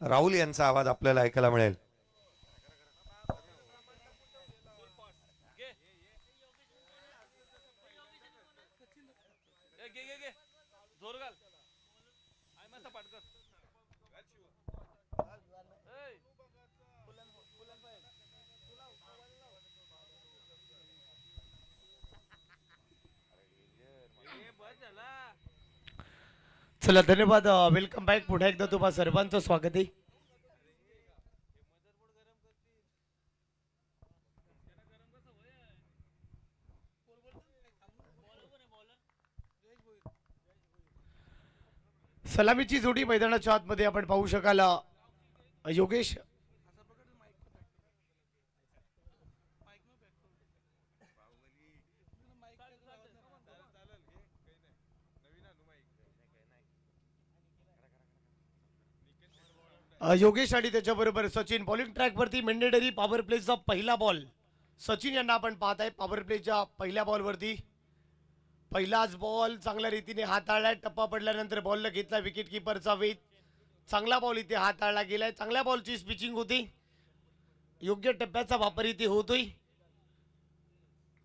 राहुल यांचा आवाज आपल्याला ऐकायला मिळेल. चला धन्यवाद. Welcome back. पुन्हा एकदा तुम्हा सर्वांचं स्वागत आहे. सलामीची जोडी मैदानाच्या आतमध्ये आपण पाहू शकाल. योगेश योगेश आणि त्याच्याबरोबर सचिन बॉलिंग ट्रॅक वरती मेंढेडरी पॉवर प्लेचा पहिला बॉल. सचिन यांना आपण पाहत आहे पॉवर प्लेच्या पहिल्या बॉल वरती. पहिलाच बॉल चांगल्या रीतीने हाताळला. टप्पा पडल्यानंतर बॉलला घेतला विकेट किपरचा वेध. चांगला बॉल इथे हाताळला गेलाय. चांगल्या बॉलची स्पिचिंग होती. योग्य टप्प्याचा वापर इथे होतोय.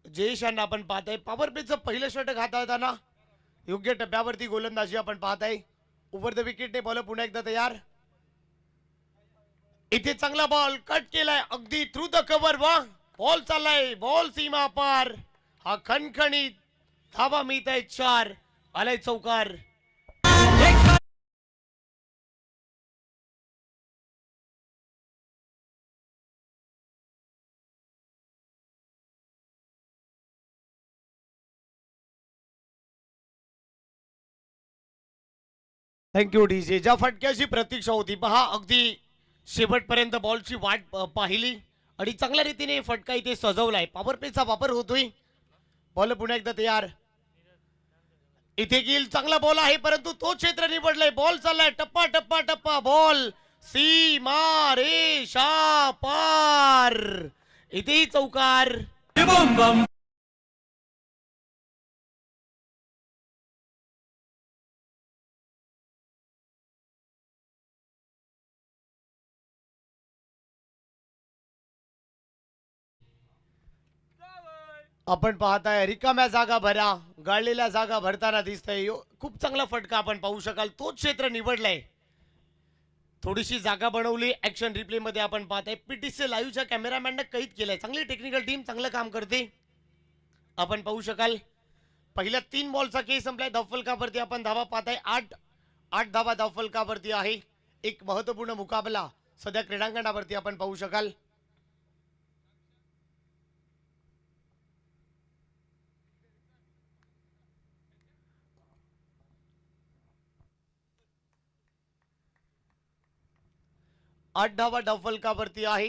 जयेश यांना आपण पाहत आहे पॉवर प्लेचं पहिलं षटक हाताळताना योग्य टप्प्यावरती गोलंदाजी आपण पाहत आहे. ओव्हर द विकेटने बॉल पुन्हा एकदा तयार. इथे चांगला बॉल कट केलाय अगदी थ्रू द कव्हर. वा बॉल चाललाय. बॉल सीमा पार. हा खणखणीत धावा मिळत आहे 4. आलाय चौकार. Thank you DJ. ज्या फटक्याची प्रतीक्षा होती पहा अगदी शेवटपर्यंत बॉलची वाट पाहिली आणि चांगल्या रीतीने फटका इथे सजवलाय. पॉवर प्लेचा वापर होतोय. बॉल पुन्हा एकदा तयार. इथे गिल चांगला बॉल आहे परंतु तो क्षेत्र निवडलाय. बॉल चाललाय टप्पा टप्पा टप्पा. बॉल सीमा रेषा पार. इथेही चौकार. आपण पाहताय रिकाम्या जागा भरा. गाळलेल्या जागा भरताना दिसतंय. खूप चांगला फटका आपण पाहू शकाल. तोच क्षेत्र निवडलाय. थोडीशी जागा बनवली. ऍक्शन रिप्ले मध्ये आपण पाहताय पीटीसी लाईव्हच्या कॅमेरामॅनने कैद केलंय. चांगली टेक्निकल टीम चांगलं काम करते. आपण पाहू शकाल पहिल्या 3 बॉलचा खेळ संपलाय. धावफलकावरती आपण धावा पाहताय 8 धावा धावफलकावरती आहे. एक महत्वपूर्ण मुकाबला सध्या क्रीडांगणावरती आपण पाहू शकाल. आठ धावा डावफलकावरती आहे.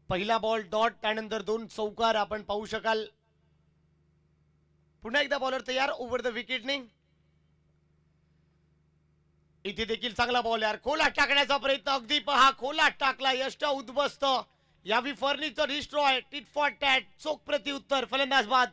पहिला बॉल डॉट त्यानंतर 2 चौकार आपण पाहू शकाल. पुन्हा एकदा बॉलर तयार ओव्हर द विकेटने. इथे देखील चांगला बॉल यार. खोलात टाकण्याचा प्रयत्न अगदी पहा खोलात टाकला. यष्ट उद्ध्वस्त. यावी furniture destroy. Tit for tat. चोख प्रत्युत्तर. फलंदाज बाद.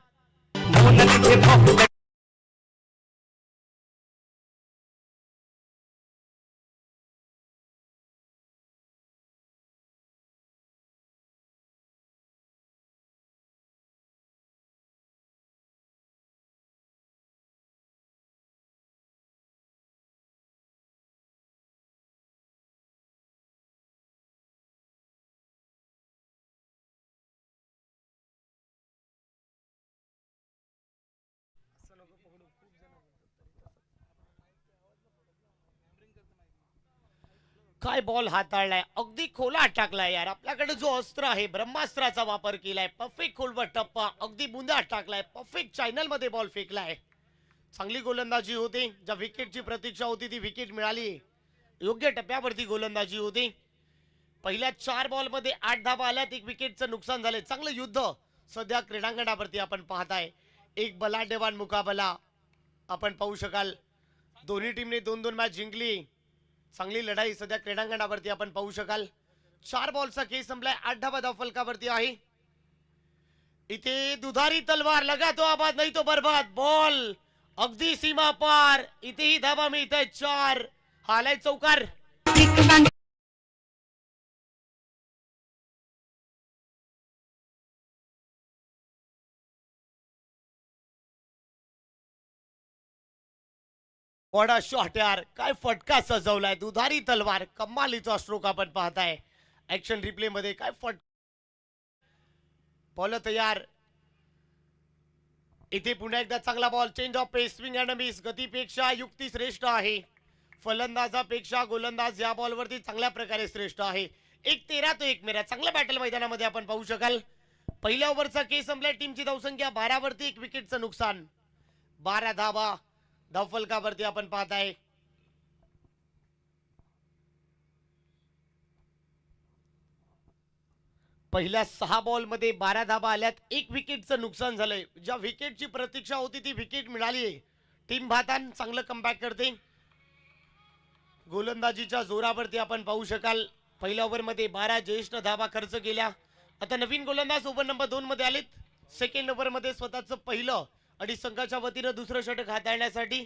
काय बॉल हाताळलाय. अगदी खोलात टाकलाय यार. आपल्याकडे जो अस्त्र आहे ब्रह्मास्त्राचा वापर केलाय. परफेक्ट खोलवर टप्पा अगदी बुंदात टाकलाय. परफेक्ट चॅनल मध्ये बॉल फेकलाय. चांगली गोलंदाजी होती. ज्या विकेटची प्रतीक्षा होती ती विकेट मिळाली. योग्य टप्प्यावरती गोलंदाजी होती. पहिल्या 4 बॉल मध्ये 8 धावा आल्यात. 1 विकेटचं नुकसान झालंय. चांगलं युद्ध सध्या क्रीडांगणावरती आपण पाहताय. एक बलाढ्यवान मुकाबला आपण पाहू शकाल. दोन्ही टीमने 2-2 मॅच जिंकली. चांगली लढाई सध्या क्रीडांगणावरती आपण पाहू शकाल. 4 बॉलचा खेळ संपलाय. 8 धावा धावफलकावरती आहे. इथे दुधारी तलवार. लगा तो आबाद नाही तो बर्बाद. बॉल अगदी सीमा पार. इथेही धावा मिळत आहेत 4. हालाय चौकार. किक मांग वडा शॉट यार, काय फटका सजवलाय, दुधारी तलवार, कमालीचा स्ट्रोक आपण पाहताय ऍक्शन रिप्ले मध्ये. काय बॉल तयार. इथे पुन्हा एकदा चांगला ball, change of pace, swing and miss, गतीपेक्षा युक्ती श्रेष्ठ आहे. फलंदाजापेक्षा गोलंदाज या बॉलवरती चांगल्या प्रकारे श्रेष्ठ आहे. 1-13 तो 1 चांगला बॅटल मैदानामध्ये आपण पाहू शकाल. पहिल्या ओव्हरचा खेळ संपलाय. टीमची धावसंख्या 12 वरती, 1 विकेटचं नुकसान, 12 धावा धावफलकावरती आपण पाहताय. पहिल्या 6 बॉल मध्ये 12 धाबा आल्यात, 1 विकेटचं नुकसान झालंय. ज्या विकेटची प्रतीक्षा होती ती विकेट मिळाली आहे. टीम भातान चांगलं कमबॅक करते. गोलंदाजीच्या जोरावरती आपण पाहू शकाल पहिल्या ओव्हर मध्ये 12 ज्येष्ठ धाबा खर्च केल्या. आता नवीन गोलंदाज ओव्हर नंबर 2 मध्ये आलेत. सेकंड ओव्हर मध्ये स्वतःचं पहिलं आणि संघाच्या वतीनं दुसरं षटक हाताळण्यासाठी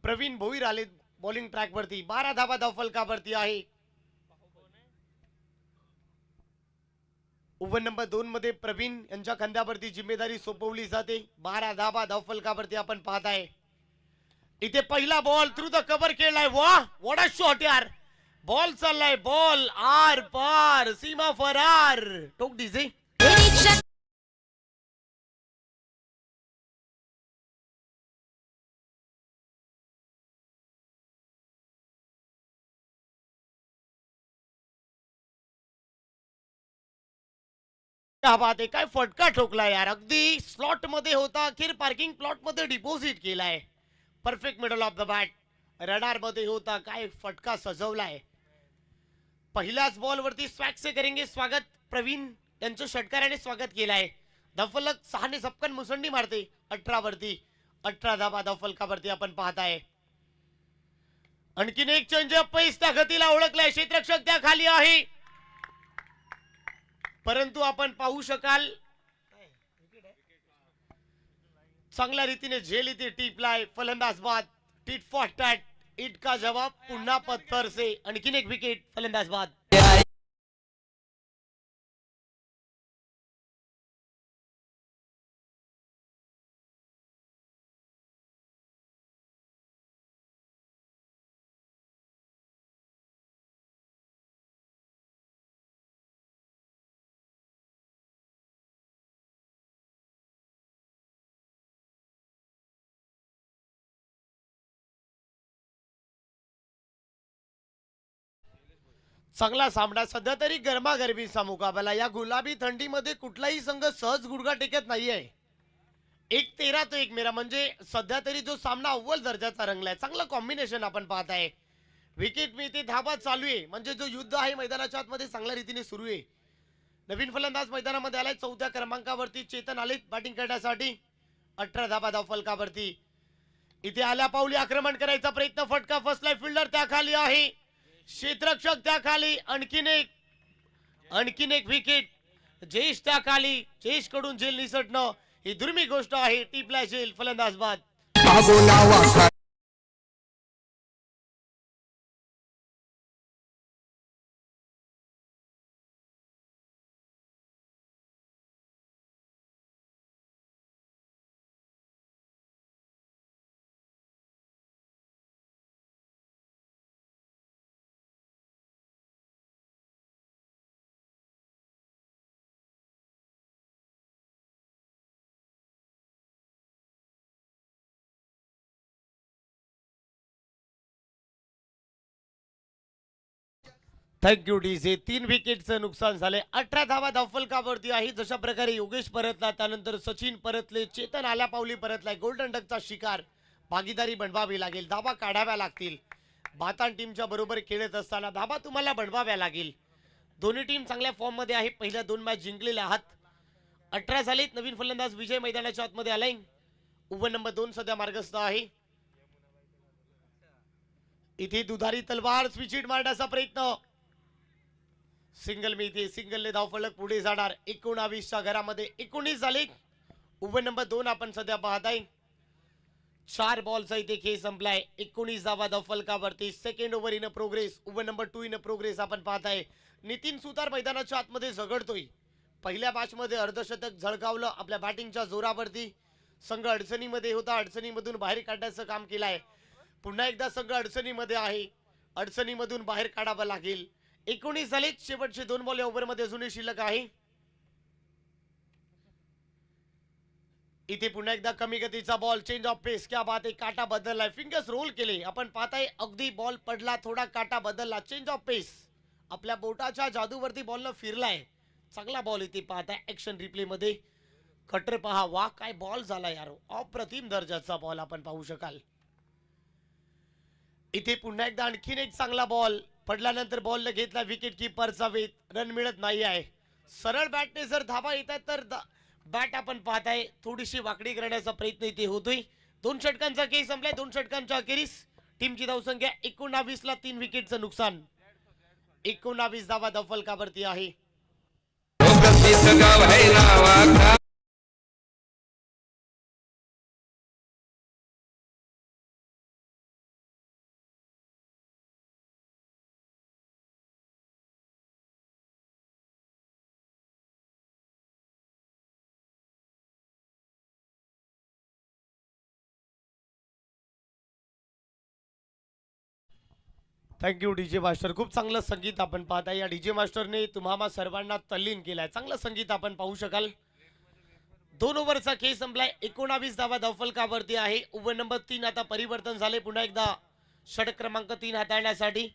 प्रवीण भोईर आलेत बॉलिंग ट्रॅक वरती. 12 धाबा धावफलकावरती आहे. ओव्हर नंबर 2 मध्ये प्रवीण यांच्या खांद्यावरती जिम्मेदारी सोपवली जाते. 12 धाबा धावफलकावरती आपण पाहताय. इथे पहिला बॉल थ्रू द कव्हर खेळलाय. वा वॉट अ शॉट यार, बॉल चाललाय, बॉल आर पार, सीमा फरार, टोक डीजे. क्या बात आहे, काय फटका ठोकला यार, अगदी स्लॉट मध्ये होता, अखेर पार्किंग प्लॉट मध्ये डिपॉझिट केलाय. Perfect middle of the bat, radar मध्ये होता, काय फटका सजवलाय. पहिल्याच बॉल वरती स्वॅग से करेंगे स्वागत, प्रवीण यांचं षटकाराने स्वागत केलंय. धफलक 6 ने सपकन मुसंडी मारते 18 वरती. 18 धाबा धावफलकावरती आपण पाहताय. आणखीन एक चेंजअप पैस त्या गतीला ओळखलाय. क्षेत्ररक्षक त्या खाली आहे, परंतु आपण पाहू शकाल चांगल्या रीतीने झेल इथे टिपलाय. फलंदाज बाद, टिट फॉर टॅट, इट का जवाब पुन्हा पत्थर से. आणखीन एक विकेट, फलंदाज बाद. चांगला सामना, सध्या तरी गरमागरमीचा मुकाबला. या गुलाबी थंडीमध्ये कुठलाही संघ सहज गुडघा टेकत नाहीये. 1-13 तो 1 म्हणजे सध्या तरी जो सामना अव्वल दर्जाचा रंगलाय. चांगलं कॉम्बिनेशन आपण पाहताय. विकेट मिळते, धाबा चालू आहे, म्हणजे जो युद्ध आहे मैदानाच्या आतमध्ये चांगल्या रीतीने सुरू आहे. नवीन फलंदाज मैदानामध्ये आलाय. 4थ्या क्रमांकावरती चेतन आलेत बॅटिंग करण्यासाठी. 18 धाबा धावफलकावरती. इथे आल्या पावली आक्रमण करायचा प्रयत्न, फटका फसलाय. फिल्डर त्या खाली आहे, क्षेत्ररक्षक त्या खाली. आणखीन एक विकेट. जयेश त्या खाली, जयेश कडून झेल निसटणं ही दुर्मिळ गोष्ट आहे. टिपला झेल, फलंदाज बाद. Thank you DJ. 3 विकेटचं नुकसान झाले. 18 धावा धावफलकावरती आहे. जशा प्रकारे योगेश परतला, त्यानंतर सचिन परतले, चेतन आल्या पावली परतलाय. गोल्डन डकचा शिकार, भागीदारी बनवावी लागेल, धाबा काढाव्या लागतील. भातान टीमच्या बरोबर खेळत असताना धाबा तुम्हाला बनवाव्या लागेल. दोन्ही टीम चांगल्या फॉर्म मध्ये आहे. पहिल्या 2 मॅच जिंकलेल्या आहात. 18 झालेत. नवीन फलंदाज विजय मैदानाच्या आतमध्ये आलाय. ओव्हर नंबर 2 सध्या मार्गस्थ आहे. इथे दुधारी तलवार, स्विचिट मारण्याचा प्रयत्न, सिंगल मिळते. सिंगलने धावफलक पुढे जाणार. 19 च्या घरामध्ये 19 झाले. ओव्हर नंबर 2 आपण सध्या पाहताय. 4 बॉलचा इथे खेळ संपलाय. 19 धावा धाव फलकावरती. Second over in progress. Over number 2 in progress आपण पाहताय. नितीन सुतार मैदानाच्या आतमध्ये झगडतोय. पहिल्या मॅचमध्ये अर्धशतक झळकावलं आपल्या बॅटिंगच्या जोरावरती. संघ अडचणीमध्ये होता, अडचणीमधून बाहेर काढण्याचं काम केलंय. पुन्हा एकदा संघ अडचणीमध्ये आहे, अडचणीमधून बाहेर काढावं लागेल. 19 झालेत, शेवटचे 2 बॉल या ओव्हरमध्ये अजूनही शिल्लक आहे. इथे पुन्हा एकदा कमी गतीचा बॉल, चेंज ऑफ पेस. क्या बात आहे, काटा बदललाय, फिंगर्स रोल केले. आपण पाहताय अगदी बॉल पडला, थोडा काटा बदलला, चेंज ऑफ पेस. आपल्या बोटाच्या जादूवरती बॉलनं फिरलाय. चांगला बॉल इथे पाहताय ऍक्शन रिप्ले मध्ये. कटर पहा, वा काय बॉल झाला यार, अप्रतिम दर्जाचा बॉल आपण पाहू शकाल. इथे पुन्हा एकदा आणखीन एक चांगला बॉल पडल्यानंतर बॉल घेतला विकेट किपरचा वेध. रन मिळत नाही आहे. सरळ बॅटने जर धावा येतात तर बॅट आपण पाहताय थोडीशी वाकडी करण्याचा प्रयत्न इथे होतोय. 2 षटकांचा खेळ संपलाय. 2 षटकांच्या अखेरीस टीमची धावसंख्या 19 ला 3 विकेटचं नुकसान. 19 धावा धाव फलकावरती आहे. थँक्यू डीजे मास्टर, खूप चांगलं संगीत आपण पाहताय. या डीजे मास्टरने तुम्हाला सर्वांना तल्लीन केलाय. चांगलं संगीत आपण पाहू शकाल. 2 ओव्हरचा खेळ संपलाय. 19 धावा धावफलकावरती आहे. ओव्हर नंबर 3 आता परिवर्तन झाले. पुन्हा एकदा षटक क्रमांक 3 हाताळण्यासाठी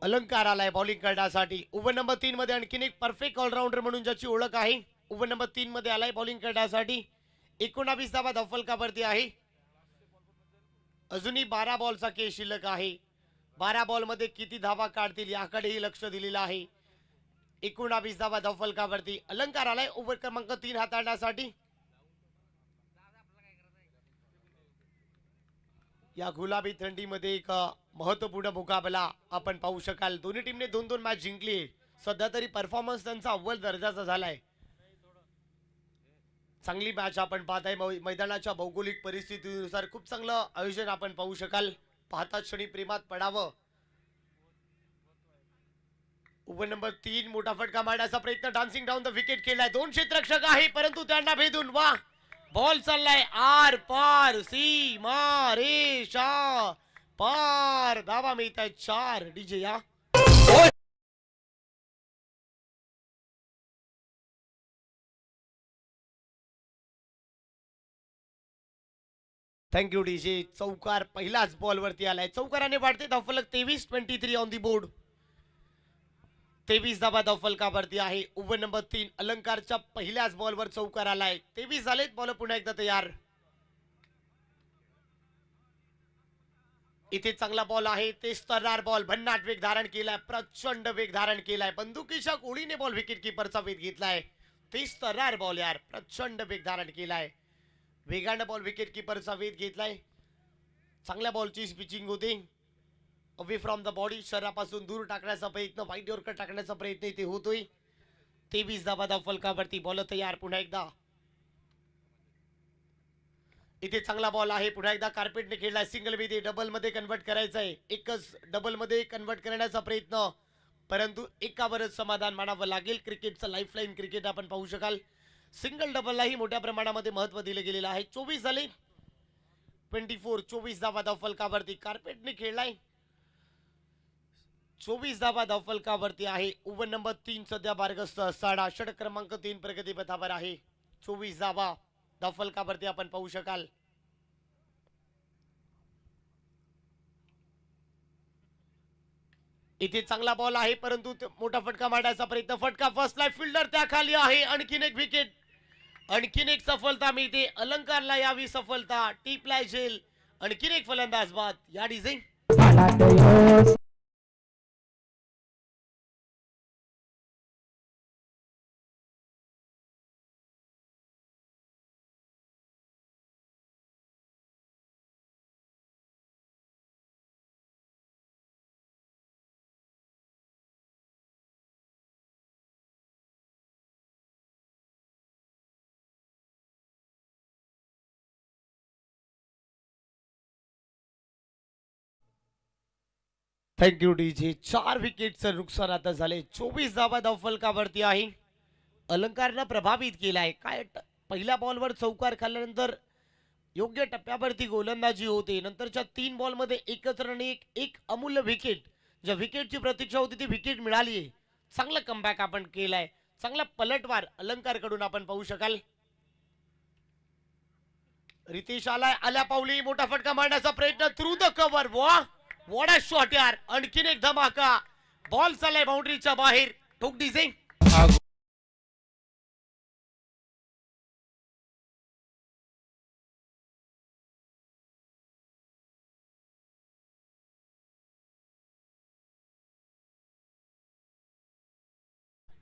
अलंकार आलाय बॉलिंग करण्यासाठी. ओव्हर नंबर 3 मध्ये आणखीन एक परफेक्ट ऑलराऊंडर म्हणून ज्याची ओळख आहे, ओव्हर नंबर 3 मध्ये आलाय बॉलिंग करण्यासाठी. 19 धावा धावफलकावरती आहे. अजूनही 12 बॉलचा खेळ शिल्लक आहे. 12 बॉल मध्ये किती धावा काढतील याकडेही लक्ष दिलेलं आहे. 19 धावा धावफलकावरती अलंकार आलाय ओव्हर क्रमांक 3 हाताळण्यासाठी. या गुलाबी थंडीमध्ये एक महत्वपूर्ण मुकाबला आपण पाहू शकाल. दोन्ही टीमने 2-2 मॅच जिंकली. सध्या तरी परफॉर्मन्स त्यांचा अव्वल दर्जाचा झालाय. चांगली मॅच आपण पाहताय. मैदानाच्या भौगोलिक परिस्थितीनुसार खूप चांगलं आयोजन आपण पाहू शकाल. पाहताच क्षणी प्रेमात पडावं. ओव्हर नंबर 3 मोठा फटका मारण्याचा प्रयत्न, डान्सिंग डाऊन द विकेट केलाय. 2 क्षेत्ररक्षक आहे परंतु त्यांना भेदून वा बॉल चाललाय आर पार सीमा रेषा पार. धावा मिळत आहेत 4. डीजे या. Thank you DJ. चौकार पहिलाच बॉल वरती आलाय. चौकाराने वाढते धावफलक 23-23 ऑन दी बोर्ड. 23 धावा धावफलकावरती आहे. ओव्हर नंबर 3 अलंकारच्या पहिल्याच बॉलवर चौकार आलाय. 23 झालेत. बॉल पुन्हा एकदा तयार. इथे चांगला बॉल आहे. ते स्तरार बॉल, भन्नाट वेग धारण केलाय, प्रचंड वेग धारण केलाय. बंदुकीच्या गोळीने बॉल विकेट किपरचा वेध घेतलाय. ते स्तरार बॉल यार, प्रचंड वेग धारण केलाय. वेगानं बॉल विकेट किपरचा वेध घेतलाय. चांगल्या बॉलची पिचिंग होते. अवे फ्रॉम द बॉडी, शरीरापासून दूर टाकण्याचा प्रयत्न, वाईट यॉर्कर टाकण्याचा प्रयत्न इथे होतोय. 23 धावा धाव फलकावरती. बॉल तयार पुन्हा एकदा. इथे चांगला बॉल आहे. पुन्हा एकदा कार्पेटने खेळलाय. सिंगल मध्ये डबल मध्ये कन्वर्ट करायचंय. एकच डबल मध्ये कन्वर्ट करण्याचा प्रयत्न, परंतु एकावरच समाधान मानावं लागेल. क्रिकेटचं लाईफलाईन क्रिकेट आपण पाहू शकाल. सिंगल डबललाही मोठ्या प्रमाणामध्ये महत्व दिलं गेलेलं आहे. 24 झाले. 24 धावा धाव फलकावरती. कार्पेटने खेळलाय. 24 धावा धाव फलकावरती आहे. ओव्हर नंबर 3 सध्या बारगस्त असताना षटक क्रमांक 3 प्रगतीपथावर आहे. 24 धावा धाव फलकावरती आपण पाहू शकाल. इथे चांगला बॉल आहे परंतु मोठा फटका मारण्याचा प्रयत्न. फटका फसलाय. फिल्डर त्या खाली आहे. आणखीन एक विकेट, आणखीन एक सफलता मिळते. अलंकारला यावी सफलता. टिपलाय झेल. आणखीन एक फलंदाज बाद. या डिझाईन थँक्यू डीजे. 4 विकेटचं नुकसान आता झाले. 24 धावा धावफलकावरती आहे. अलंकारनं प्रभावित केलाय. पहिल्या बॉलवर चौकार खाल्ल्यानंतर योग्य टप्प्यावरती गोलंदाजी होते. नंतरच्या 3 बॉलमध्ये एकच रन, एक अमूल्य विकेट. ज्या विकेटची प्रतीक्षा होती ती विकेट मिळाली आहे. चांगला कमबॅक आपण केलाय. चांगला पलटवार अलंकारकडून आपण पाहू शकाल. रितेश आल्या पावली मोठा फटका मारण्याचा प्रयत्न through the cover. What a shot यार. आणखीन एक धमाका. बॉल चाललाय बाउंड्रीच्या बाहेर. ठोक डीजे.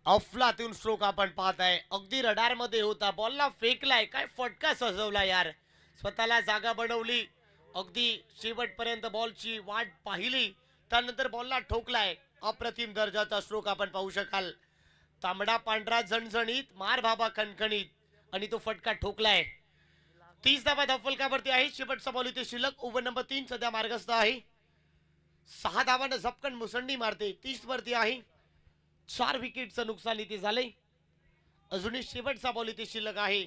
अफलातून स्ट्रोक आपण पाहताय. अगदी रडार मध्ये होता. बॉलला फेकलाय. काय फटका सजवला यार. स्वतःला जागा बनवली. अगदी शेवटपर्यंत बॉलची वाट पाहिली. त्यानंतर बॉलला ठोकलाय. अप्रतिम दर्जाचा स्ट्रोक आपण पाहू शकाल. तांबडा पांढरा झणझणीत, मार बाबा खणखणीत, आणि तो फटका ठोकलाय. 30 धावा धावफलकावरती आहे. शेवटचा बॉल इथे शिल्लक. ओव्हर नंबर 3 सध्या मार्गस्थ आहे. 6 धावांना झपकन मुसंडी मारते. 30 वरती आहे. 4 विकेटचं नुकसान इथे झाले. अजूनही शेवटचा बॉल इथे शिल्लक आहे.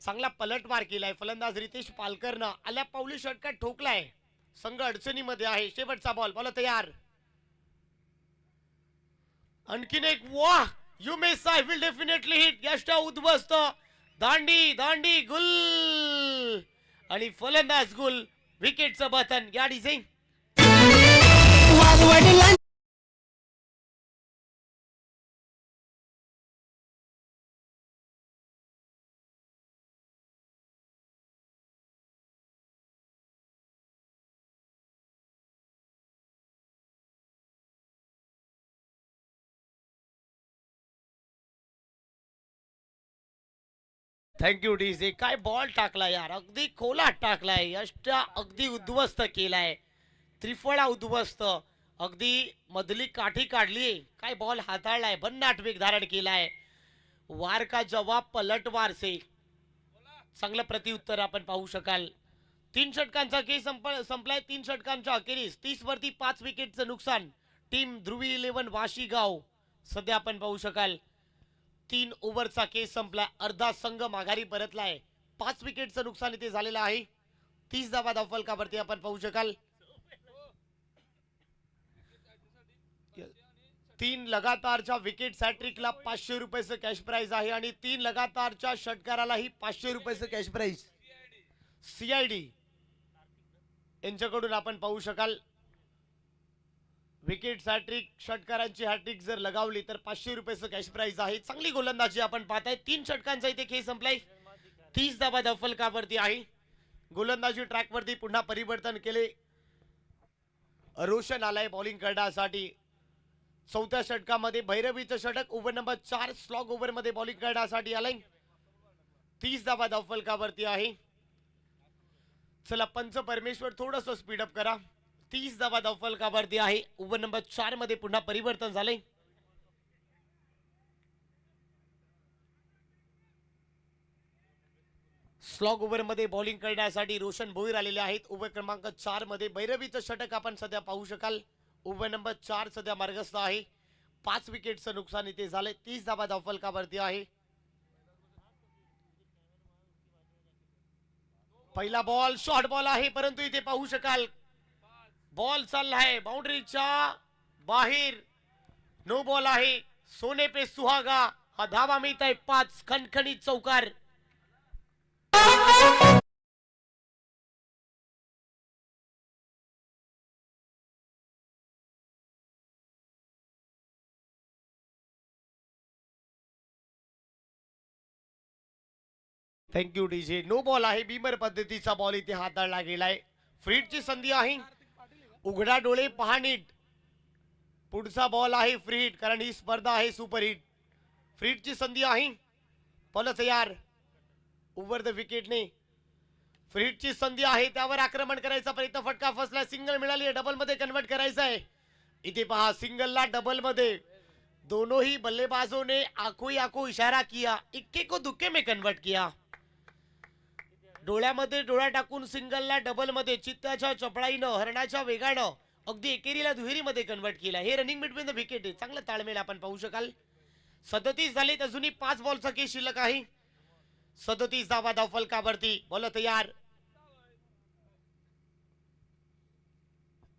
चांगला पलटवार केलाय फलंदाज रितेश पालकरनं. आल्या पावली षटकार ठोकलाय. संघ अडचणीमध्ये आहे. शेवटचा बॉल तयार. आणखीन एक. वाह, you may I will definitely hit. यष्टा उद्ध्वस्त. दांडी दांडी गुल, आणि फलंदाज गुल. विकेटचं बटन या डिझाईन. Thank you DJ. काय बॉल टाकला यार. अगदी खोलात टाकलाय. यष्टा अगदी उद्ध्वस्त केलाय. त्रिफळा उद्ध्वस्त. अगदी मधली काठी काढली. काय बॉल हाताळलाय. भन्नाट वेग धारण केलाय. वार का जवाब पलटवार से. चांगलं प्रतिउत्तर आपण पाहू शकाल. 3 षटकांचा खेळ संपलाय. 3 षटकांच्या अखेरीस 30 वरती 5 विकेटचं नुकसान. टीम ध्रुवी 11 वाशीगाव सध्या आपण पाहू शकाल. 3 ओव्हरचा केस संपला. अर्धा संघ माघारी परतलाय. 5 विकेटचं नुकसान इथे झालेलं आहे. 30 धावा धावफलकावरती आपण पाहू शकाल. 3 लगातारच्या विकेट सॅट्रिकला 500 रुपयाचं कॅश प्राइज आहे. आणि 3 लगातारच्या षटकारालाही 500 रुपयाचं कॅश प्राइज सीआयडी यांच्याकडून आपण पाहू शकाल. विकेट सॅट्रिक, षटकारांची हॅट्रिक जर लगावली तर 500 रुपयाचं कॅश प्राइज आहे. चांगली गोलंदाजी आपण पाहताय. 3 षटकांचा इथे खेळ संपलाय. 30 धावा धावफलकावरती आहे. गोलंदाजी ट्रॅकवरती पुन्हा परिवर्तन केले. रोशन आलाय बॉलिंग करण्यासाठी. 4थ्या षटकामध्ये भैरवीचं षटक. ओव्हर नंबर 4 स्लॉग ओव्हर मध्ये बॉलिंग करण्यासाठी आलाय. 30 धावा धावफलकावरती आहे. चला पंच परमेश्वर थोडस स्पीडअप करा. 30 धावा धावफलकावरती आहे. ओव्हर नंबर 4 मध्ये पुन्हा परिवर्तन झाले. स्लॉग ओव्हर मध्ये बॉलिंग करण्यासाठी रोशन भोईर आलेले आहेत. ओव्हर क्रमांक 4 मध्ये भैरवीचं षटक आपण सध्या पाहू शकाल. ओव्हर नंबर 4 सध्या मार्गस्थ आहे. 5 विकेटचं नुकसान इथे झाले. 30 धावा धावफलकावरती आहे. पहिला बॉल शॉर्ट बॉल आहे, परंतु इथे पाहू शकाल बॉल चाललाय बाउंड्रीच्या बाहेर. नो बॉल आहे. सोने पे सुहागा. हा धावा मिळत आहे 5. खणखणीत चौकार. Thank you DJ. नो बॉल आहे. बीमर पद्धतीचा बॉल इथे हाताळला गेलाय. फ्रीडची संधी आहे. उघडा डोळे पहा नीट. पुढचा बॉल आहे फ्री हिट, कारण ही स्पर्धा आहे सुपर हिट. फ्रीडची संधी आहे. बॉल तयार. ओव्हर द विकेटने फ्री हिटची संधी आहे. त्यावर आक्रमण करायचा प्रयत्न. फटका फसला. सिंगल मिळाली. डबल मध्ये कन्वर्ट करायचं आहे. इथे पहा सिंगलला डबल मध्ये. दोनों ही बल्लेबाजों ने आंखों ही आंखों इशारा किया. इक्के को दुक्के में कन्वर्ट किया. डोळ्यामध्ये डोळा टाकून सिंगलला डबल मध्ये चित्ताच्या चपळाईनं, हरणाच्या वेगानं अगदी एकेरीला दुहेरीमध्ये कन्वर्ट केला. हे रनिंग बिटवीन द विकेट आहे. चांगला ताळमेळ आपण पाहू शकाल. 37 झालेत, अजूनही 5 बॉलचा केस शिल्लक आहे. 37 धावा धावफलकावरती. बॉल तयार.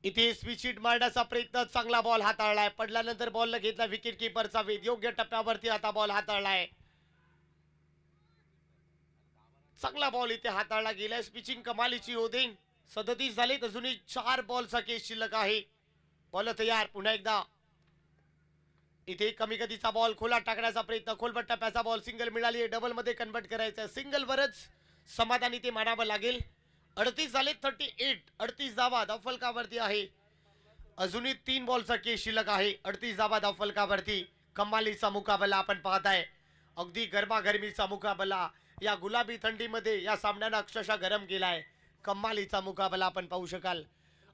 इथे स्विच हिट मारण्याचा प्रयत्न, चांगला बॉल हाताळलाय. पडल्यानंतर बॉल घेतला विकेट किपरचा वेध. योग्य टप्प्यावरती आता बॉल हाताळलाय. चांगला बॉल इथे हाताळला गेलाय. पिचिंग कमालीची होते. 37 झालेत, अजूनही 4 बॉलचा केस शिल्लक आहे. बॉल तयार. पुन्हा एकदा इथे कमी गतीचा बॉल खोला टाकण्याचा प्रयत्न. खोलपट टप्प्याचा बॉल. सिंगल मिळाली, डबल मध्ये कन्वर्ट करायचं. सिंगल वरच समाधान इथे मानावं लागेल. 38 झाले, 38. 38 धावा धावफलकावरती आहे. अजूनही 3 बॉलचा केस शिल्लक आहे. 38 धावा धावफलकावरती. कमालीचा मुकाबला आपण पाहताय. अगदी गरमागरमीचा मुकाबला. या गुलाबी थंडीमध्ये या सामन्यानं अक्षरशः गरम केलाय. कमालीचा मुकाबला आपण पाहू शकाल.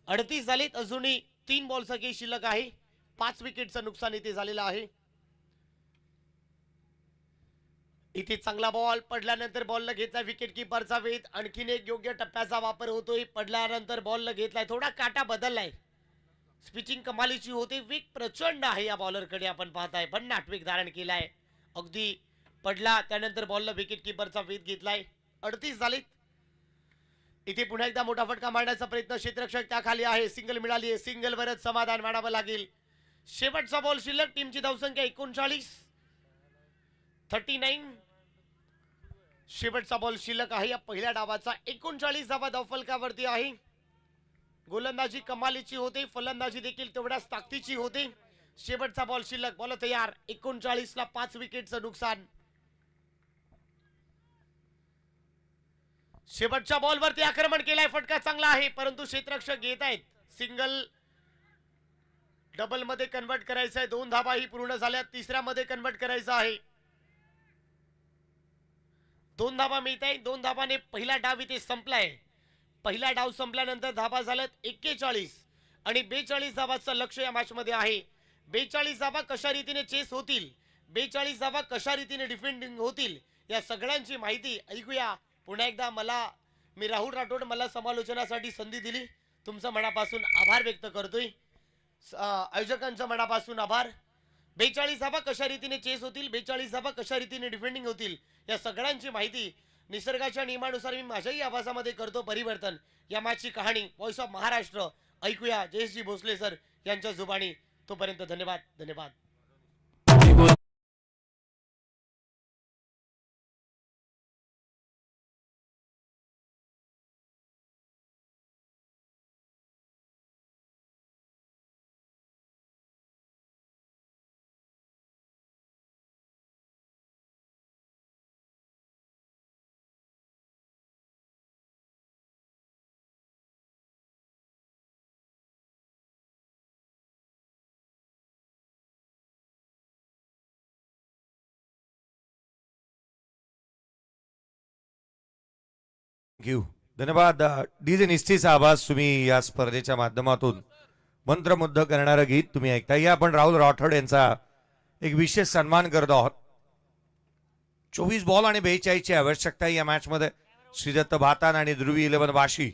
38 झालेत, अजूनही 3 बॉलचा केस शिल्लक आहे. 5 विकेटचं नुकसान इथे झालेलं आहे. इथे चांगला बॉल. पडल्यानंतर बॉलला घेतला विकेट किपरचा वेध. आणखीन एक योग्य टप्प्याचा वापर होतोय. पडल्यानंतर बॉलला घेतलाय, थोडा काटा बदललाय. स्पिचिंग कमालीची होते. वेग प्रचंड आहे या बॉलरकडे आपण पाहताय. भन्नाट वेग धारण केलाय. अगदी पडला त्यानंतर बॉलला विकेट किपरचा वेध घेतलाय. 38 झालेत. इथे पुन्हा एकदा मोठा फटका मारण्याचा प्रयत्न. क्षेत्ररक्षक त्याखाली आहे. सिंगल मिळाली आहे. सिंगल वरच समाधान मानावं लागेल. शेवटचा बॉल शिल्लक. टीमची धावसंख्या 39. 39. शेवटचा बॉल शिल्लक आहे या पहिल्या डावाचा. 39 धावा धावफलकावरती आहे. गोलंदाजी कमालीची होते, फलंदाजी देखील तेवढ्याच ताकदीची होते. शेवटचा बॉल शिल्लक. बॉल तयार. 39 ला 5 विकेटचं नुकसान. शेवटच्या बॉलवरती आक्रमण केलाय. फटका चांगला आहे, परंतु क्षेत्ररक्षक घेत आहेत. सिंगल डबल मध्ये कन्वर्ट करायचं आहे. 2 धावा ही पूर्ण झाल्या. तिसऱ्या मध्ये कन्वर्ट करायचं आहे. 2 धावा मिळत आहे. 2 धावाने पहिला डाव इथे संपलाय. पहिला डाव संपल्यानंतर धावा झाल्यात 41 आणि 42 धावाचं लक्ष या मॅच मध्ये आहे. 42 धावा कशा रीतीने चेस होतील, 42 धावा कशा रीतीने डिफेंडिंग होतील, या सगळ्यांची माहिती ऐकूया. पुन्हा एकदा मी राहुल राठोड मला समालोचनासाठी संधी दिली. तुमचं मनापासून आभार व्यक्त करतोय. आयोजकांचं मनापासून आभार. 42 धावा कशा रीतीने चेस होतील, 42 धावा कशा रीतीने डिफेंडिंग होतील, या सगळ्यांची माहिती निसर्गाच्या नियमानुसार मी माझ्याही आवाजामध्ये करतो परिवर्तन. या मॅचची कहाणी व्हॉइस ऑफ महाराष्ट्र ऐकूया जयेशजी भोसले सर यांच्या जुबानी. तोपर्यंत धन्यवाद. धन्यवाद. थँक्यू. धन्यवाद. डीजे निस्तीचा आवाज तुम्ही या स्पर्धेच्या माध्यमातून मंत्रमुग्ध करणारं गीत तुम्ही ऐकता. या आपण राहुल राठोड यांचा एक विशेष सन्मान करत आहोत. 24 बॉल आणि 42 ची आवश्यकता या मॅच मध्ये. श्रीदत्त भातान आणि ध्रुवी 11 वाशी.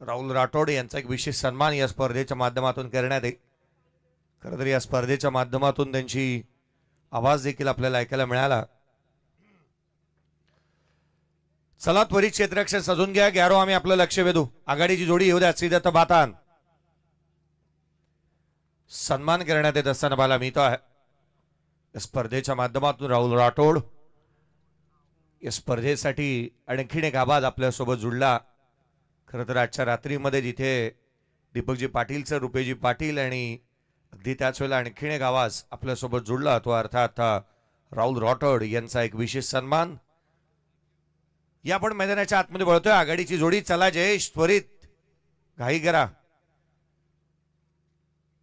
राहुल राठोड यांचा एक विशेष सन्मान या स्पर्धेच्या माध्यमातून करण्यात येईल. खरं तर या स्पर्धेच्या माध्यमातून त्यांची आवाज देखील आपल्याला ऐकायला मिळाला. चला त्वरित क्षेत्ररक्षक सजून घ्या. गॅरो आम्ही आपलं लक्ष वेधू. आघाडीची जोडी येऊ द्या. श्रीदत्त भातान सन्मान करण्यात येत असताना मला मिळतो आहे. स्पर्धेच्या माध्यमातून राहुल राठोड या स्पर्धेसाठी आणखीन एक आवाज आपल्यासोबत जुळला. खरं तर आजच्या रात्रीमध्ये जिथे दीपकजी पाटील सर, रुपेजी पाटील आणि अगदी त्याच वेळेला आणखीन एक आवाज आपल्यासोबत जुळला, तो अर्थात राहुल राठोड यांचा एक विशेष सन्मान. या आपण मैदानाच्या आतमध्ये वळतोय. आघाडीची जोडी. चला जयेश त्वरित घाई करा.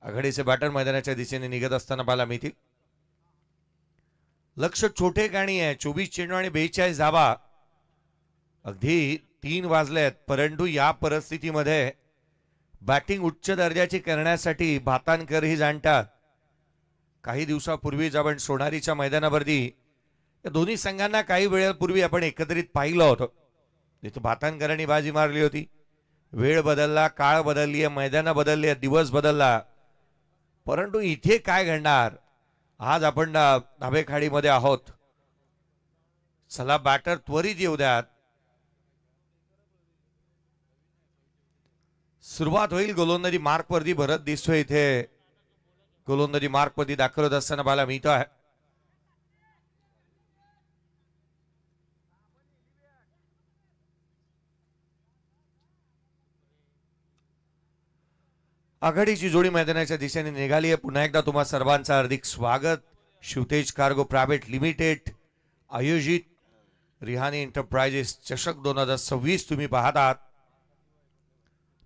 आघाडीचे बॅटर मैदानाच्या दिशेने निघत असताना पाहायला मिळतील. लक्ष छोटे गाणी आहे. 24 चेंडू आणि 42 धावा. अगदी 3 वाजलेत, परंतु या परिस्थितीमध्ये बॅटिंग उच्च दर्जाची करण्यासाठी भातानकर ही जाणतात. काही दिवसापूर्वीच आपण सोनारीच्या मैदानावरती या दोन्ही संघांना काही वेळापूर्वी आपण एकत्रित पाहिलं होतं. जिथे भातानकरांनी बाजी मारली होती. वेळ बदलला, काळ बदलली आहे, मैदानं बदलली आहे, दिवस बदलला, परंतु इथे काय घडणार? आज आपण धाबेखाडीमध्ये आहोत. चला बॅटर त्वरित येऊ द्यात. सुरुवात होईल. गोलंदाजी मार्क वरती भरत दिसतोय इथे. गोलंदाजी मार्क वरती दाखल होत असताना पाहायला मिळत आहे. आघाडीची जोडी मैदानाच्या दिशेने निघाली आहे. पुन्हा एकदा तुम्हा सर्वांचं हार्दिक स्वागत. शिवतेज कार्गो प्रायव्हेट लिमिटेड आयोजित रिहानी एंटरप्राइजेस चषक 2026 तुम्ही पाहत आहात.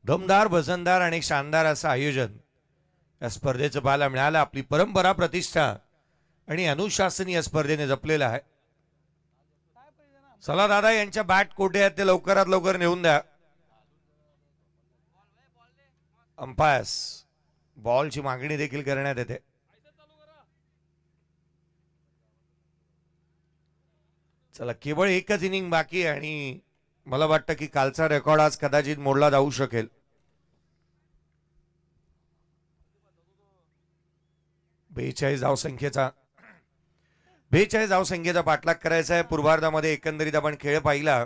दमदार, वजनदार आणि शानदार असं आयोजन या स्पर्धेचं पाहायला मिळालं. आपली परंपरा, प्रतिष्ठा आणि अनुशासन या स्पर्धेने जपलेलं आहे. चला दादा, यांच्या बॅट कोठे आहेत ते लवकरात लवकर नेऊन द्या. अंपायर्स बॉलची मागणी देखील करण्यात येते. चला, केवळ एकच इनिंग बाकी आहे आणि मला वाटतं की कालचा रेकॉर्ड आज कदाचित मोडला जाऊ शकेल. बेचाळीस धावसंख्येचा पाठलाग करायचा आहे. पूर्वार्धामध्ये एकंदरीत आपण खेळ पाहिला.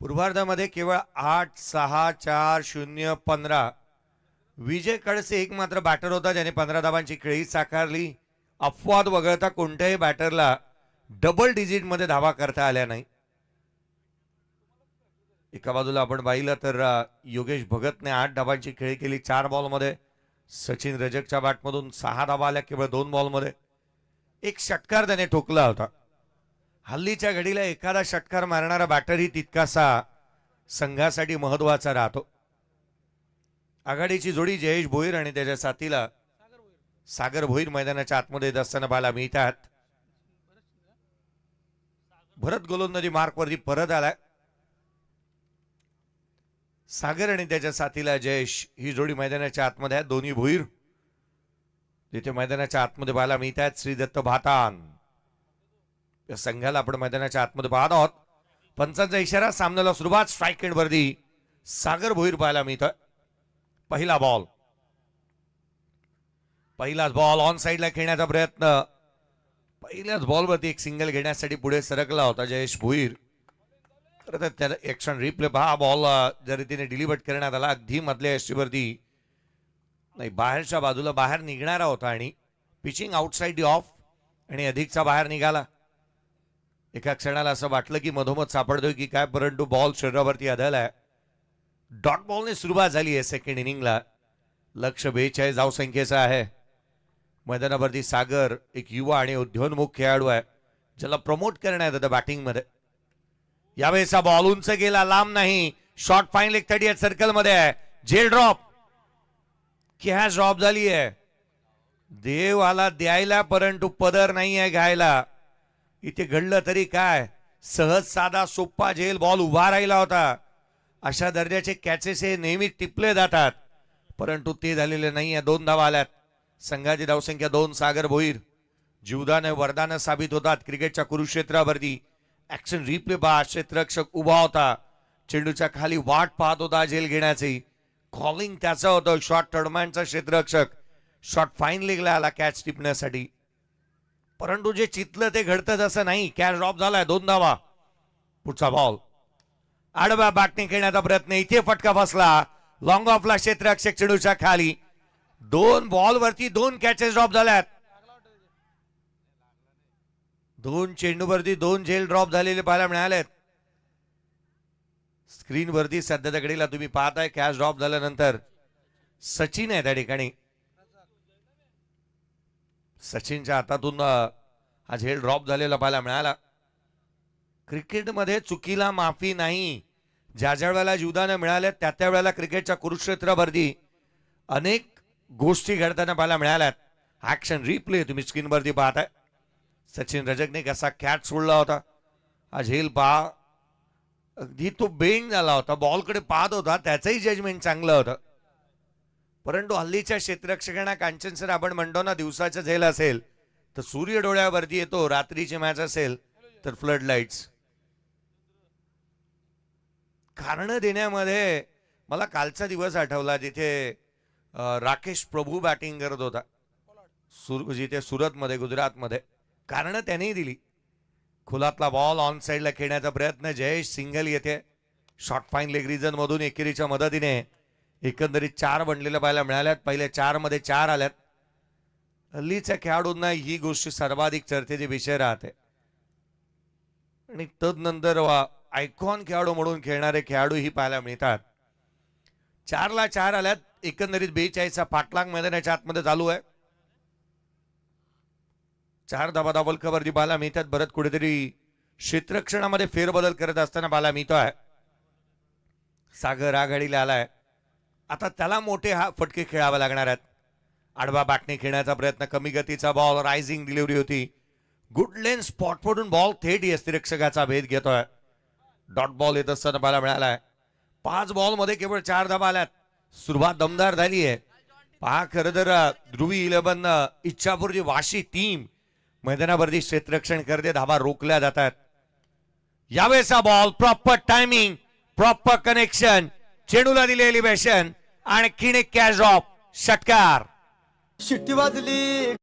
पूर्वार्धामध्ये केवळ 8, 6, 4, 0, 15 विजय खडसे एक मात्र बॅटर होता ज्याने 15 धावांची खेळी साकारली. अपवाद वगळता कोणत्याही बॅटरला डबल डिजिट मध्ये धावा करता आल्या नाही. एका बाजूला आपण पाहिलं तर योगेश भगतने 8 धावांची खेळी केली 4 बॉलमध्ये. सचिन रजकच्या बॅटमधून 6 धावा आल्या केवळ 2 बॉलमध्ये. एक षटकार त्याने ठोकला होता. हल्लीच्या घडीला एखादा षटकार मारणारा बॅटरही तितकासा संघासाठी महत्वाचा राहतो. आघाडीची जोडी जयेश भोईर आणि त्याच्या साथीला सागर भोईर मैदानाच्या आतमध्ये येत असताना पाहायला मिळतात. भरत गोलंदाजी मार्कवरती परत आलाय. सागर आणि त्याच्या साथीला जयेश ही जोडी मैदानाच्या आतमध्ये आहे. दोन्ही भोईर तिथे मैदानाच्या आतमध्ये पाहायला मिळतात. श्री दत्त भातान या संघाला आपण मैदानाच्या आतमध्ये पाहत आहोत. पंचांचा इशारा, सामन्याला सुरुवात. स्ट्राईक एंड वरती सागर भोईर पाहायला मिळतोय. पहिलाच बॉल ऑन साइडला खेळण्याचा प्रयत्न. पहिल्याच बॉलवरती एक सिंगल घेण्यासाठी पुढे सरकला होता जयेश भोईर. खरं तर त्याला एक्शन रिप्ले हा बॉल ज्या रीतीने डिलिव्हर करण्यात आला अगदी मधल्या यष्टीवरती नाही, बाहेरच्या बाजूला बाहेर निघणारा होता आणि पिचिंग आउटसाइड ऑफ आणि अधिकचा बाहेर निघाला. एका क्षणाला असं वाटलं की मधोमध सापडतोय की काय, परंतु बॉल शरीरावरती आदळलाय. डॉट बॉलने सुरुवात झाली आहे सेकंड इनिंगला. लक्ष 42 धावसंख्येचा आहे. मैदानावरती सागर एक युवा आणि उद्योन्मुख खेळाडू आहे ज्याला प्रमोट करण्यात येतं बॅटिंगमध्ये. यावेळेचा बॉल उंच गेला, लांब नाही. शॉर्ट फाईन लेग 38 सर्कल मध्ये आहे. जेल ड्रॉप, कॅच ड्रॉप झाली आहे. देव आला द्यायला परंतु पदर नाही आहे घ्यायला. इथे घडलं तरी काय, सहज साधा सोप्पा झेल बॉल उभा राहिला होता. अशा दर्जाचे कॅचेस हे नेहमी टिपले जातात परंतु ते झालेले नाहीये. 2 धावा आल्यात. संघाची धावसंख्या 2. सागर भोईर जीवदान वरदान साबित होतात क्रिकेटच्या कुरुक्षेत्रावरती. ऍक्शन रिप्ले पहा, क्षेत्ररक्षक उभा होता, चेंडूच्या खाली वाट पाहत होता झेल घेण्याची. कॉलिंग त्याचं होतं. शॉर्ट टर्डमॅनचा क्षेत्ररक्षक शॉर्ट फाईन लेगला आला कॅच टिपण्यासाठी, परंतु जे चितलं ते घडतं तसं नाही. कॅच ड्रॉप झालाय. 2 धावा. पुढचा बॉल आडव्या बॅटने खेळण्याचा प्रयत्न, इथे फटका बसला. लॉंग ऑफला क्षेत्ररक्षक चेंडूच्या खाली. 2 बॉलवरती 2 कॅचेस ड्रॉप झाल्यात. 2 चेंडूवरती 2 झेल ड्रॉप झालेले पाहायला मिळालेत. स्क्रीनवरती सध्याच्या घडीला तुम्ही पाहताय कॅच ड्रॉप झाल्यानंतर सचिन आहे त्या ठिकाणी. सचिनच्या हातातून हा झेल ड्रॉप झालेला पाहायला मिळाला. क्रिकेटमध्ये चुकीला माफी नाही. ज्या ज्या वेळेला जीवदानं मिळाल्या त्या त्या वेळेला क्रिकेटच्या कुरुक्षेत्रावरती अनेक गोष्टी घडताना पाहायला मिळाल्यात. ऍक्शन रिप्ले तुम्ही स्क्रीनवरती पाहताय. सचिन रजकने कसा कॅच सोडला होता. हा झेल पहा, अगदी तो बेंड झाला होता, बॉलकडे पाहत होता, त्याचंही जजमेंट चांगलं होतं. परंतु हल्लीच्या क्षेत्ररक्षकांना कांचन सर आपण म्हणतो ना, दिवसाचं झेल असेल तर सूर्य डोळ्यावरती येतो, रात्रीची मॅच असेल तर फ्लड लाईट्स. कारण देण्यामध्ये मला कालचा दिवस आठवला जिथे राकेश प्रभू बॅटिंग करत होता, जिथे सुरतमध्ये, गुजरातमध्ये. कारण त्यांनी दिली. खुलातला बॉल ऑन साईडला खेळण्याचा प्रयत्न, जयेश सिंगल येते. शॉर्ट फाईन लेग रिजन मधून एकेरीच्या मदतीने एकंदरीत 4 बनलेल्या पाहायला मिळाल्यात. पहिले 4 मध्ये 4 आल्यात. हल्लीच्या खेळाडूंना ही गोष्ट सर्वाधिक चर्चेचे विषय राहते. आणि तदनंतर आयकॉन खेळाडू म्हणून खेळणारे खेळाडू ही पाहायला मिळतात. 4ला 4 आल्यात. एकंदरीत 42चा पाठलाग मैदानाच्या आतमध्ये चालू आहे. 4 धाबा धावल खबरती पाहायला मिळतात. परत कुठेतरी क्षेत्ररक्षणामध्ये फेरबदल करत असताना पाहायला मिळतोय. सागर आघाडीला आलाय. आता त्याला मोठे फटके खेळावे लागणार आहेत. आडवा बॅटने खेळण्याचा प्रयत्न, कमी गतीचा बॉल, रायझिंग डिलिव्हरी होती. गुड लेन स्पॉट पडून बॉल थेट यष्टिरक्षकाचा भेद घेतोय. डॉट बॉल येत असताना पाहायला मिळालाय. 5 बॉल मध्ये केवळ 4 धाबा आल्यात. सुरुवात दमदार झाली आहे. पहा, खरं तर ध्रुवी 11 इच्छापूरची वाशी टीम मैदानावरती क्षेत्ररक्षण करते. धाबा रोखल्या जातात. यावेळेचा ball proper timing, proper connection, चेंडूला दिले एलिव्हेशन आणि किणे कॅच ड्रॉप, षटकार. शिट्टी वाजली.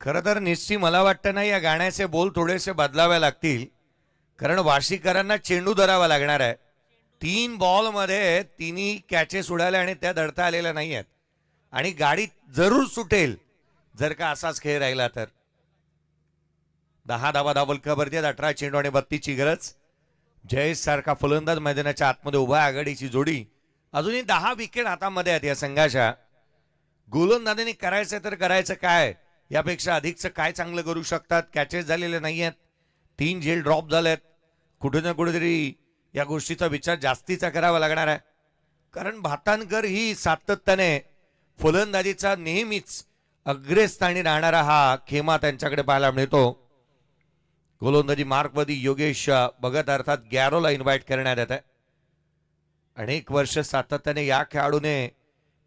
खरं तर निश्चित मला वाटतं ना, या गाण्याचे बोल थोडेसे बदलावे लागतील. कारण वाशीकरांना चेंडू धरावा लागणार आहे. 3 बॉल मध्ये 3ही कॅचेस उडाल्या आणि त्या धरता आलेल्या नाही आहेत. आणि गाडी जरूर सुटेल जर का असाच खेळ राहिला तर. 10 धावा धावल खबरती, 18 चेंडू आणि 32ची गरज. जयेश सारखा फलंदाज मैदानाच्या आतमध्ये उभा, आघाडीची जोडी. अजूनही 10 विकेट हातामध्ये आहेत या संघाच्या. गोलंदाजांनी करायचं तर करायचं काय, यापेक्षा अधिकचं काय चांगलं करू शकतात. कॅचेस झालेले नाही आहेत. 3 झेल ड्रॉप झालेत. कुठे ना कुठेतरी या गोष्टीचा विचार जास्तीचा करावा लागणार आहे. कारण भातानकर ही सातत्याने फलंदाजीचा नेहमीच अग्रस्थानी राहणारा हा खेमा त्यांच्याकडे पाहायला मिळतो. गोलंदाजी मार्कमध्ये योगेश भगत अर्थात गॅरोला इन्व्हाइट करण्यात येत आहे. अनेक वर्ष सातत्याने या खेळाडूने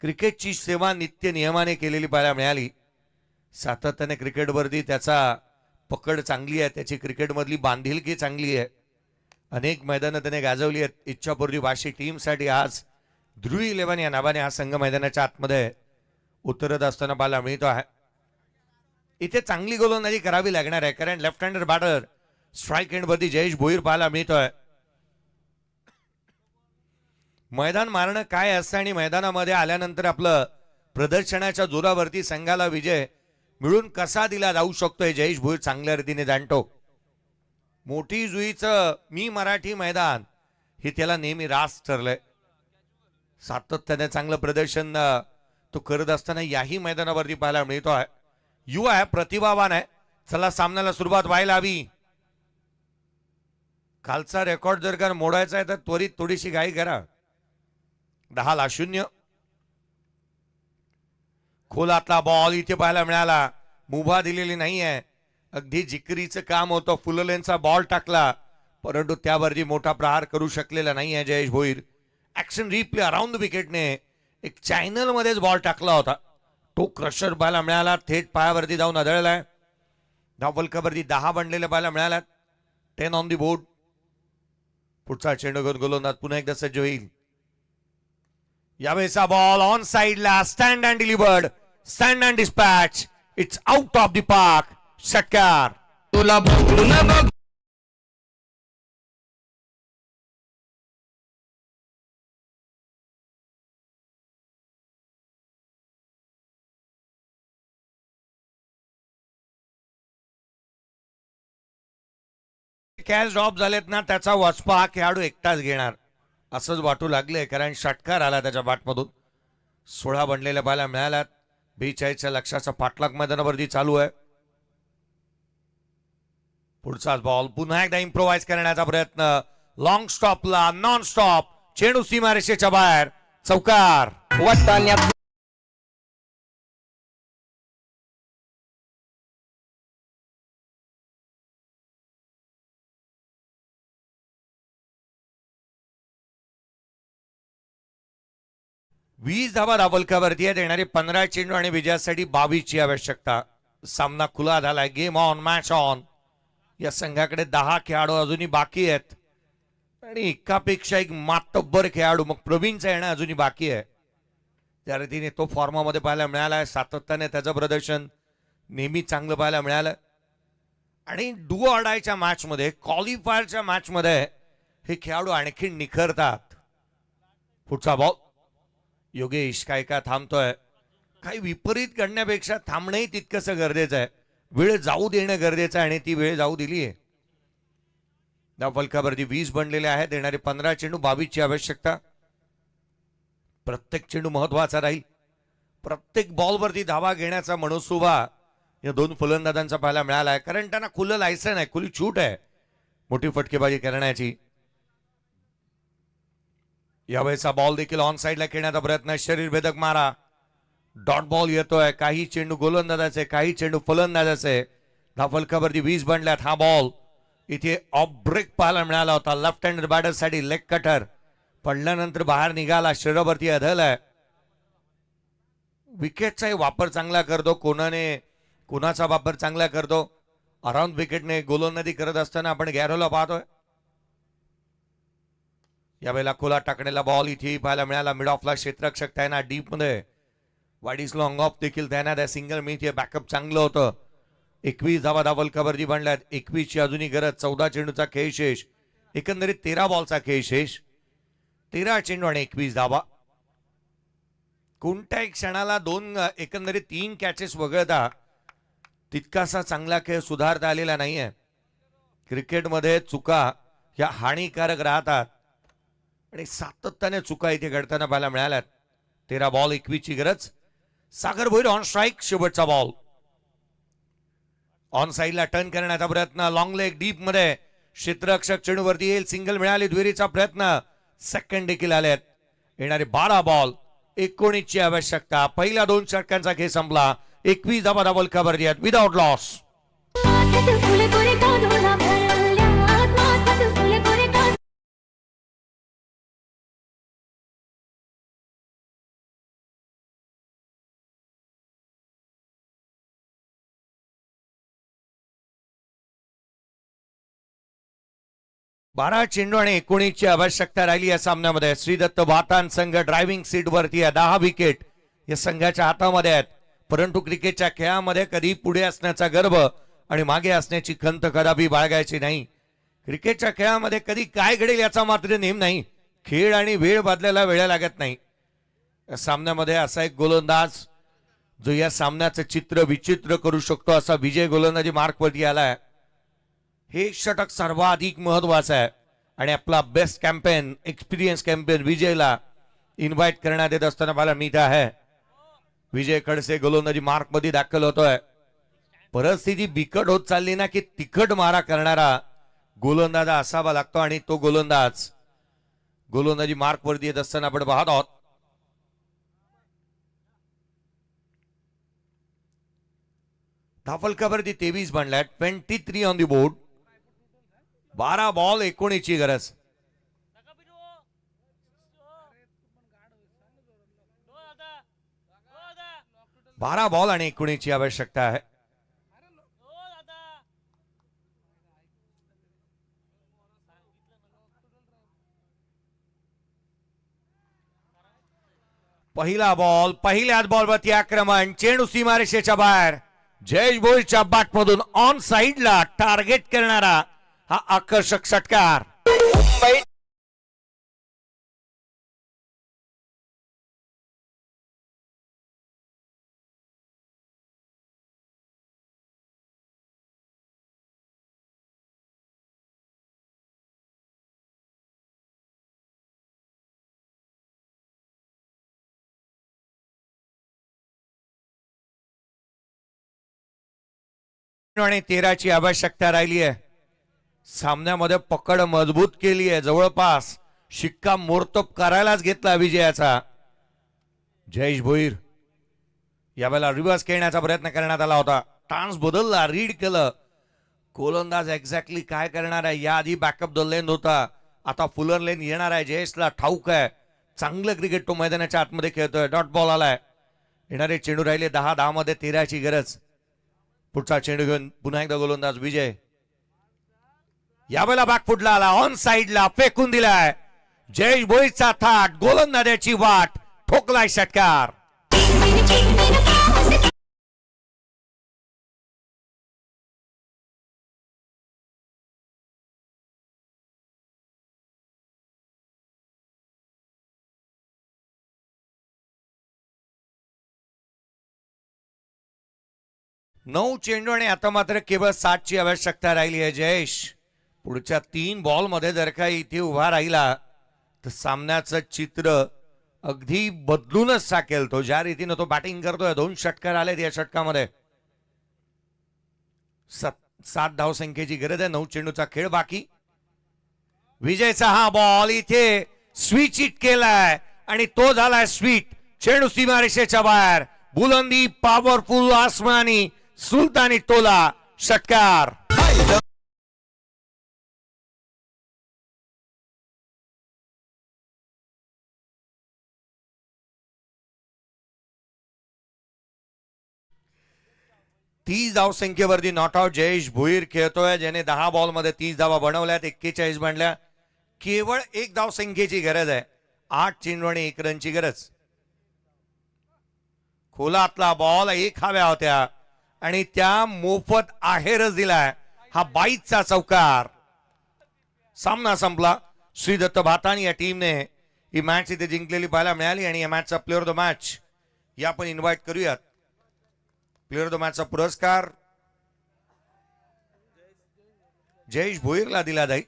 क्रिकेटची सेवा नित्य नियमाने केलेली पाहायला मिळाली. सातत्याने क्रिकेटवरती त्याचा पकड चांगली आहे. त्याची क्रिकेटमधली बांधिलकी चांगली आहे. अनेक मैदानं त्याने गाजवली आहेत. इच्छापूर्वी वाशी टीमसाठी आज ध्रुवी 11 या नावाने हा संघ मैदानाच्या आतमध्ये उतरत असताना पाहायला मिळतो आहे. इथे चांगली गोलंदाजी करावी लागणार आहे. कारण लेफ्ट हँडर बॅटर स्ट्राईक एंडवरती जयेश भोईर पाहायला मिळतोय. मैदान मारणं काय असतं आणि मैदानामध्ये आल्यानंतर आपलं प्रदर्शनाच्या जोरावरती संघाला विजय मिळून कसा दिला जाऊ शकतो हे जयेश भोईर चांगल्या रीतीने जाणतो. मोठी जुईचं मी मराठी मैदान हे त्याला नेहमी रास ठरलंय. सातत्याने चांगलं प्रदर्शन तो करत असताना याही मैदानावरती पाहायला मिळतो आहे. युवा आहे, प्रतिभावान आहे. चला, सामन्याला सुरुवात व्हायला हवी. कालचा रेकॉर्ड जर का मोडायचा आहे तर त्वरित थोडीशी घाई करा. 10-0. खोलातला बॉल इथे पाहायला मिळाला. मुभा दिलेली नाहीये. अगदी जिकरीचं काम होतं. फुललेनचा बॉल टाकला, परंतु त्यावरती मोठा प्रहार करू शकलेला नाहीये Jayesh Bhoir. Action replay around विकेटने एक चॅनल मध्येच बॉल टाकला होता. तो क्रशर पाहायला मिळाला. थेट पायावरती जाऊन आदळलाय. धावल खबरती 10 बनलेल्या पाहायला मिळाल्यात. 10 ऑन दी बोर्ड. पुढचा चेंडू घेऊन गोलंदाज पुन्हा एकदा सज्ज होईल. यावेळेचा बॉल ऑन साइडला, stand and delivered, stand and dispatch. It's out of the park, षटकार. तुला बघून बघ. कॅच ड्रॉप झालेत ना, त्याचा वचपा हा खेळाडू एकटाच घेणार असंच वाटू लागले. कारण षटकार आला त्याच्या बॅटमधून. 16 बनलेल्या पाहायला मिळाल्यात. 42च्या लक्षाचा पाठलाग मैदानावरती चालू आहे. पुढचाच बॉल पुन्हा एकदा इम्प्रोवाइज करण्याचा प्रयत्न. लॉंग स्टॉपला नॉन स्टॉप, चेंडू सीमारेषेच्या बाहेर, चौकार. वाटाण्यात 20 धावा धावलकावरती आहेत. येणारे 15 चेंडू आणि विजयासाठी 22 ची आवश्यकता. सामना खुला झालाय. Game on, match on. या संघाकडे 10 खेळाडू अजूनही बाकी आहेत आणि एकापेक्षा एक मातब्बर खेळाडू मग प्रवीणचा येणं अजूनही बाकी आहे. त्या रीतीने तो फॉर्मामध्ये पाहायला मिळाला आहे. सातत्याने त्याचं प्रदर्शन नेहमी चांगलं पाहायला मिळालं आणि डू ऑर डायच्या मॅचमध्ये, क्वालिफायरच्या मॅचमध्ये हे खेळाडू आणखी निखरतात. पुढचा बॉल. योगेश काय का थांबतोय. काही विपरीत घडण्यापेक्षा थांबणंही तितकंसं गरजेचं आहे. वेळ जाऊ देणं गरजेचं आहे आणि ती वेळ जाऊ दिली आहे. धावफलकावरती 20 बनलेले आहेत. येणारे 15 चेंडू 22 ची आवश्यकता. प्रत्येक चेंडू महत्वाचा राहील. प्रत्येक बॉलवरती धावा घेण्याचा मनसुबा या दोन फलंदाजांचा पाहायला मिळाला आहे. कारण त्यांना खुलं लायसन आहे, खुली छूट आहे मोठी फटकेबाजी करण्याची. यावेळेचा बॉल देखील ऑन साइडला खेळण्याचा प्रयत्न. शरीरभेदक मारा. डॉट बॉल येतोय. काही चेंडू गोलंदाजाचे, काही चेंडू फलंदाजाचे. धावफलकावरती 20 बनल्यात. हा बॉल इथे ऑफ ब्रेक पाहायला मिळाला होता. लेफ्ट हँड बॅटरसाठी लेग कटर पडल्यानंतर बाहेर निघाला. शरीरावरती अधलाय. विकेटचाही वापर चांगला करतो. कोणाचा वापर चांगला करतो. अराउंड विकेटने गोलंदाजी करत असताना आपण गॅरोला पाहतोय. यावेळेला खोला टाकण्याला बॉल इथे पाहायला मिळाला. मिड ऑफला क्षेत्ररक्षक त्यांना डीप मध्ये वाईस लॉंग ऑफ देखील त्यांना सिंगल मिळते. बॅकअप चांगलं होतं. 21 धावा धावलकावरती बनल्यात. 21 ची अजूनही गरज. 14 चेंडूचा खेळ शेष. एकंदरीत 13 बॉलचा खेळ शेष. 13 चेंडू आणि 21 धावा. कोणत्याही क्षणाला एकंदरीत 3 कॅचेस वगळता तितकासा चांगला खेळ सुधारता आलेला नाहीये. क्रिकेटमध्ये चुका ह्या हानिकारक राहतात आणि सातत्याने चुका इथे घडताना पाहायला मिळाल्यात. 13 बॉल 21 ची गरज. सागर भोईर ऑन स्ट्राईक. शेवटचा बॉल. ऑन साइडला टर्न करण्याचा प्रयत्न. लॉंग लेग डीप मध्ये. क्षेत्ररक्षक चेंडूवरती येईल. सिंगल मिळाली. दुहेरीचा प्रयत्न. सेकंड देखील आलेत. येणारे 12 बॉल 19 ची आवश्यकता. पहिल्या 2 षटकांचा खेळ संपला. 21 धावा धावलकावरती आहेत विदाउट लॉस. बारा चेंडू आणि 19 ची आवश्यकता राहिली या सामन्यामध्ये. श्रीदत्त वातान संघ ड्रायव्हिंग सीट वरती आहे. 10 विकेट या संघाच्या हातामध्ये आहेत. परंतु क्रिकेटच्या खेळामध्ये कधी पुढे असण्याचा गर्व आणि मागे असण्याची खंत कदापि बाळगायची नाही. क्रिकेटच्या खेळामध्ये कधी काय घडेल याचा मात्र नेम नाही. खेळ आणि वेळ बदलायला वेळ लागत नाही. या सामन्यामध्ये असा एक गोलंदाज जो या सामन्याचं चित्र विचित्र करू शकतो असा विजय गोलंदाजी मार्कवरती आलाय. हे षटक सर्वाधिक महत्वाचं आहे आणि आपला बेस्ट कॅम्पेन, एक्सपिरियन्स कॅम्पेन विजयला इन्व्हाइट करण्यात येत असताना मला मिळत आहे. विजय खडसे गोलंदाजी मार्क मध्ये दाखल होतोय. परिस्थिती बिकट होत चालली ना की तिखट मारा करणारा गोलंदाज असावा लागतो आणि तो गोलंदाज गोलंदाजी मार्क वरती येत असताना आपण पाहत आहोत. धावफलकावरती 23 बनल्यात. 23 ऑन दी बोर्ड. 12 बॉल 19 ची गरज. 12 बॉल आणि 19 ची आवश्यकता आहे. पहिला बॉल. पहिल्याच बॉलवरती आक्रमण. चेंडू सीमारेषेच्या बाहेर. जयेश भोईरच्या बॅट मधून ऑन साइडला टार्गेट करणारा हा आकर्षक षटकार. मुंबई आणि 13 ची आवश्यकता राहिली आहे. सामन्यामध्ये पकड मजबूत केली आहे. जवळपास शिक्का मोर्तब करायलाच घेतला विजयाचा. जयेश भोईर यावेळेला रिव्हर्स खेळण्याचा प्रयत्न करण्यात आला होता. टान्स बदलला. रीड केलं. गोलंदाज एक्झॅक्टली काय करणार आहे याआधी बॅकअप द लेन होता. आता फुलर लेन येणार आहे. जयेशला ठाऊक आहे चांगलं क्रिकेट तो मैदानाच्या आतमध्ये खेळतोय. डॉट बॉल आलाय. येणारे चेंडू राहिले 10 मध्ये 13ची गरज. पुढचा चेंडू घेऊन पुन्हा एकदा गोलंदाज विजय. यावेळेला बॅकफुटला आला. ऑन साइडला फेकून दिलाय. जयेश भोईरचा थाट. गोलंदाजाची वाट. ठोकलाय षटकार. नऊ चेंडू आणि आता मात्र केवळ 7ची आवश्यकता राहिली आहे. जयेश पुढच्या 3 बॉल मध्ये जर का इथे उभा राहिला तर सामन्याचं चित्र अगदी बदलूनच टाकेल. तो ज्या रीतीने तो बॅटिंग करतोय. 2 षटकार आलेत या षटकामध्ये. 7 धावसंख्येची गरज आहे. 9 चेंडूचा खेळ बाकी. विजयचा हा बॉल इथे स्विच हिट केलाय आणि तो झालाय स्वीट. चेंडू सीमारेषेच्या बाहेर. बुलंदी पॉवरफुल आसमानी सुलतानी टोला. षटकार. 30 धावसंख्येवरती नॉट आउट जयेश भोईर खेळतोय. ज्याने 10 बॉल मध्ये 30 धावा बनवल्यात. 41 बनल्या. केवळ 1 धावसंख्येची गरज आहे. 8 चेंडू आणि 1 रनची गरज. खोलातला बॉल 1 हव्या होत्या आणि त्या मोफत आहेरच दिलाय. हा 22चा चौकार. सामना संपला. श्रीदत्त भातानी या टीमने ही मॅच इथे जिंकलेली पाहायला मिळाली आणि या मॅचचा प्लेअर ऑफ द मॅच या आपण इन्व्हाइट करूयात. प्लेअर ऑफ द मॅचचा पुरस्कार जयेश भोईरला दिला जाईल.